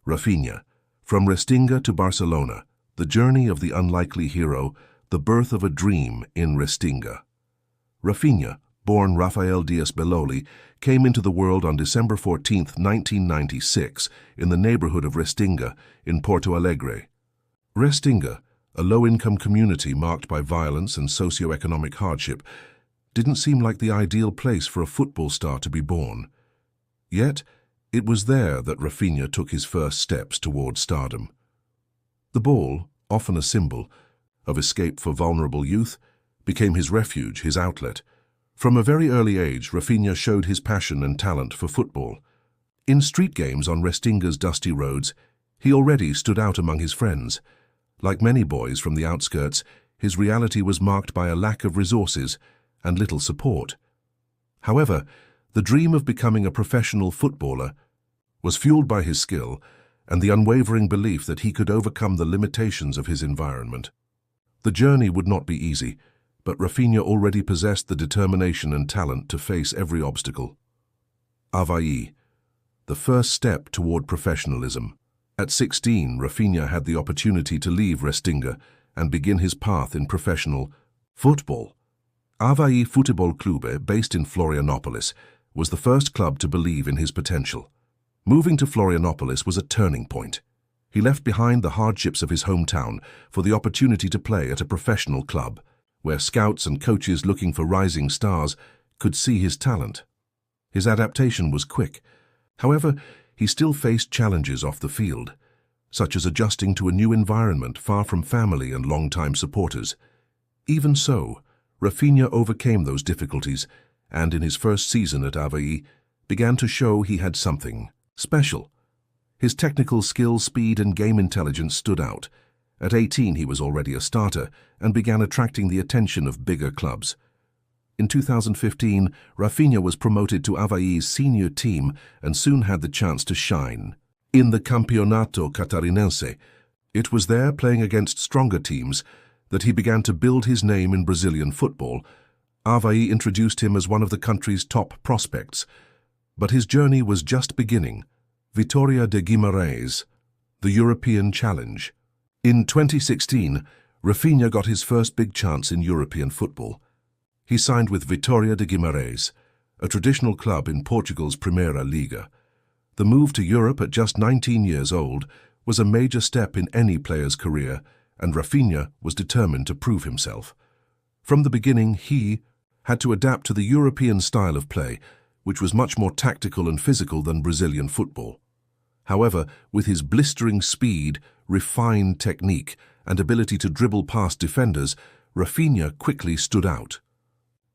Raphinha, from Restinga to Barcelona, the journey of the unlikely hero, the birth of a dream in Restinga. Raphinha, born Rafael Dias Belloli, came into the world on December 14, 1996, in the neighborhood of Restinga, in Porto Alegre. Restinga, a low-income community marked by violence and socio-economic hardship, didn't seem like the ideal place for a football star to be born. Yet, it was there that Raphinha took his first steps towards stardom. The ball, often a symbol of escape for vulnerable youth, became his refuge, his outlet. From a very early age, Raphinha showed his passion and talent for football. In street games on Restinga's dusty roads, he already stood out among his friends. Like many boys from the outskirts, his reality was marked by a lack of resources and little support. However, the dream of becoming a professional footballer was fueled by his skill and the unwavering belief that he could overcome the limitations of his environment. The journey would not be easy, but Raphinha already possessed the determination and talent to face every obstacle. Avaí, the first step toward professionalism. At 16, Raphinha had the opportunity to leave Restinga and begin his path in professional football. Avaí Futebol Clube, based in Florianopolis, was the first club to believe in his potential. Moving to Florianopolis was a turning point. He left behind the hardships of his hometown for the opportunity to play at a professional club, where scouts and coaches looking for rising stars could see his talent. His adaptation was quick. However, he still faced challenges off the field, such as adjusting to a new environment far from family and longtime supporters. Even so, Raphinha overcame those difficulties and, in his first season at Avaí, began to show he had something special. His technical skill, speed, and game intelligence stood out. At 18, he was already a starter and began attracting the attention of bigger clubs. In 2015, Raphinha was promoted to Avaí's senior team and soon had the chance to shine. In the Campeonato Catarinense, it was there, playing against stronger teams, that he began to build his name in Brazilian football. Avaí introduced him as one of the country's top prospects. But his journey was just beginning. Vitória de Guimarães, the European Challenge. In 2016, Raphinha got his first big chance in European football. He signed with Vitória de Guimarães, a traditional club in Portugal's Primeira Liga. The move to Europe at just 19 years old was a major step in any player's career, and Raphinha was determined to prove himself. From the beginning, he had to adapt to the European style of play, which was much more tactical and physical than Brazilian football. However, with his blistering speed, refined technique, and ability to dribble past defenders, Raphinha quickly stood out.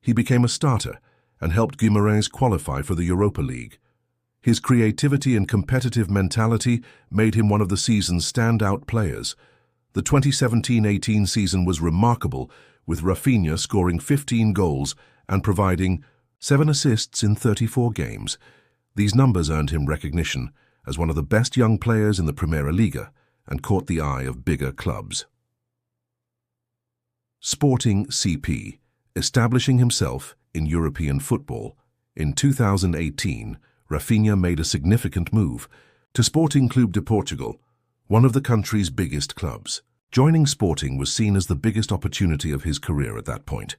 He became a starter and helped Guimarães qualify for the Europa League. His creativity and competitive mentality made him one of the season's standout players. The 2017-18 season was remarkable, with Raphinha scoring 15 goals and providing 7 assists in 34 games. These numbers earned him recognition as one of the best young players in the Primeira Liga and caught the eye of bigger clubs. Sporting CP, establishing himself in European football. In 2018, Raphinha made a significant move to Sporting Clube de Portugal, one of the country's biggest clubs. Joining Sporting was seen as the biggest opportunity of his career at that point.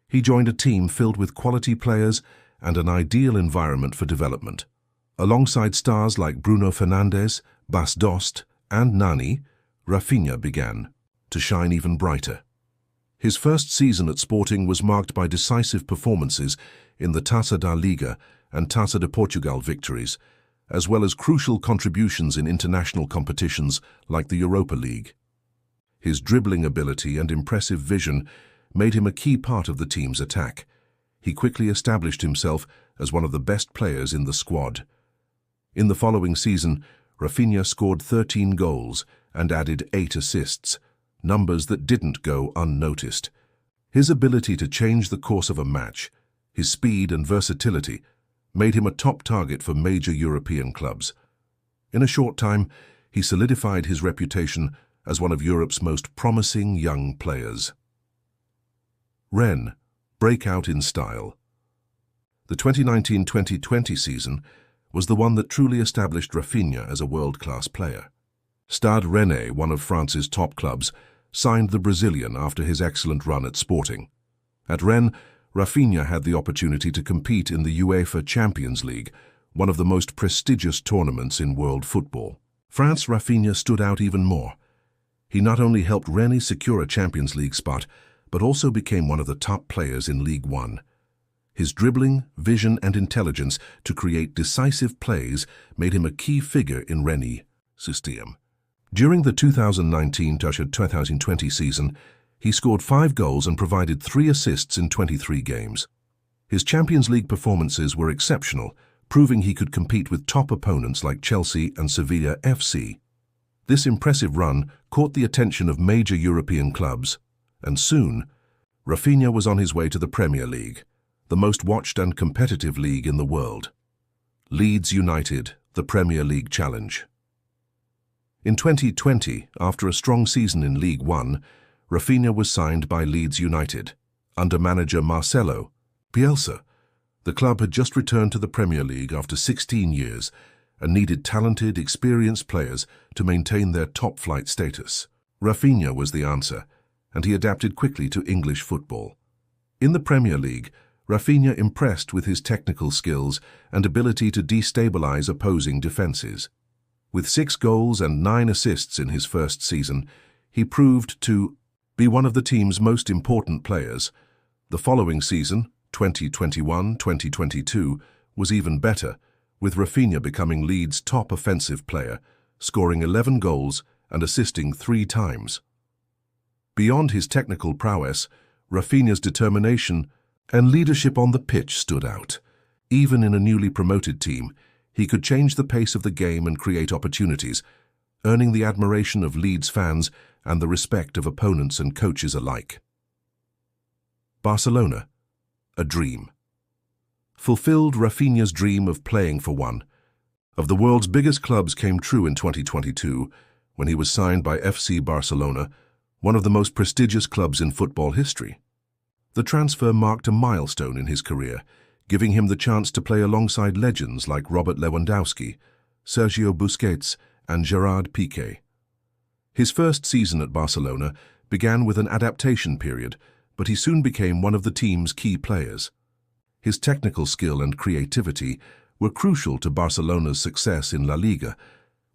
He joined a team filled with quality players and an ideal environment for development. Alongside stars like Bruno Fernandes, Bas Dost, and Nani, Raphinha began to shine even brighter. His first season at Sporting was marked by decisive performances in the Taça da Liga and Taça de Portugal victories, as well as crucial contributions in international competitions like the Europa League. His dribbling ability and impressive vision made him a key part of the team's attack. He quickly established himself as one of the best players in the squad. In the following season, Raphinha scored 13 goals and added 8 assists, numbers that didn't go unnoticed. His ability to change the course of a match, his speed and versatility, made him a top target for major European clubs. In a short time, he solidified his reputation as one of Europe's most promising young players. Rennes, breakout in style. The 2019-2020 season was the one that truly established Raphinha as a world-class player. Stade Rennais, one of France's top clubs, signed the Brazilian after his excellent run at Sporting. At Rennes, Raphinha had the opportunity to compete in the UEFA Champions League, one of the most prestigious tournaments in world football. France Raphinha stood out even more. He not only helped Rennes secure a Champions League spot, but also became one of the top players in Ligue 1. His dribbling, vision and intelligence to create decisive plays made him a key figure in Rennes' system. During the 2019-2020 season, he scored 5 goals and provided 3 assists in 23 games. His Champions League performances were exceptional, proving he could compete with top opponents like Chelsea and Sevilla FC. This impressive run caught the attention of major European clubs, and soon, Raphinha was on his way to the Premier League, the most watched and competitive league in the world. Leeds United, the Premier League challenge. In 2020, after a strong season in Ligue 1, Raphinha was signed by Leeds United, under manager Marcelo Bielsa. The club had just returned to the Premier League after 16 years and needed talented, experienced players to maintain their top-flight status. Raphinha was the answer, and he adapted quickly to English football. In the Premier League, Raphinha impressed with his technical skills and ability to destabilize opposing defenses. With 6 goals and 9 assists in his first season, he proved to be one of the team's most important players. The following season, 2021-2022, was even better, with Raphinha becoming Leeds' top offensive player, scoring 11 goals and assisting 3 times. Beyond his technical prowess, Raphinha's determination and leadership on the pitch stood out. Even in a newly promoted team, he could change the pace of the game and create opportunities, earning the admiration of Leeds fans and the respect of opponents and coaches alike. Barcelona, a dream. Fulfilled Raphinha's dream of playing for one of the world's biggest clubs came true in 2022 when he was signed by FC Barcelona, one of the most prestigious clubs in football history. The transfer marked a milestone in his career, giving him the chance to play alongside legends like Robert Lewandowski, Sergio Busquets, and Gerard Piqué. His first season at Barcelona began with an adaptation period, but he soon became one of the team's key players. His technical skill and creativity were crucial to Barcelona's success in La Liga,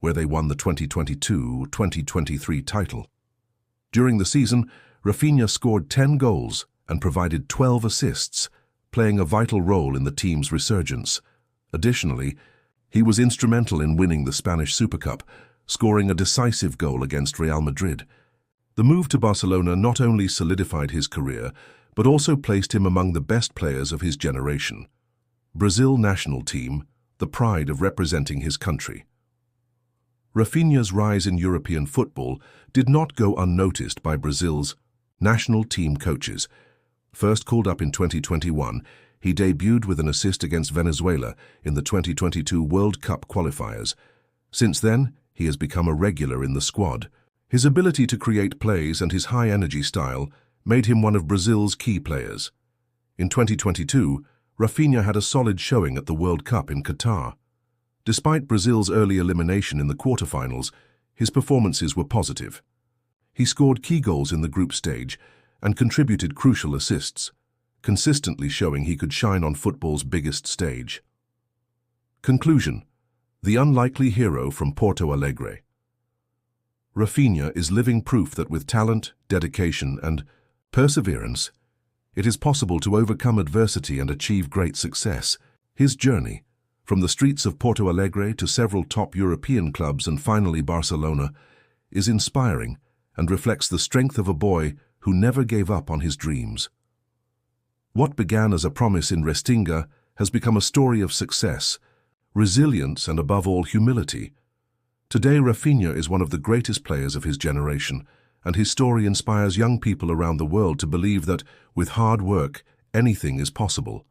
where they won the 2022-2023 title. During the season, Raphinha scored 10 goals and provided 12 assists, playing a vital role in the team's resurgence. Additionally, he was instrumental in winning the Spanish Super Cup, scoring a decisive goal against Real Madrid. The move to Barcelona not only solidified his career, but also placed him among the best players of his generation. Brazil national team, the pride of representing his country. Raphinha's rise in European football did not go unnoticed by Brazil's national team coaches. First called up in 2021, he debuted with an assist against Venezuela in the 2022 World Cup qualifiers. Since then, he has become a regular in the squad. His ability to create plays and his high-energy style made him one of Brazil's key players. In 2022, Raphinha had a solid showing at the World Cup in Qatar. Despite Brazil's early elimination in the quarterfinals, his performances were positive. He scored key goals in the group stage and contributed crucial assists, consistently showing he could shine on football's biggest stage. Conclusion: the unlikely hero from Porto Alegre. Raphinha is living proof that with talent, dedication, and perseverance, it is possible to overcome adversity and achieve great success. His journey, from the streets of Porto Alegre to several top European clubs and finally Barcelona, is inspiring and reflects the strength of a boy who never gave up on his dreams. What began as a promise in Restinga has become a story of success, resilience, and above all, humility. Today, Raphinha is one of the greatest players of his generation, and his story inspires young people around the world to believe that, with hard work, anything is possible.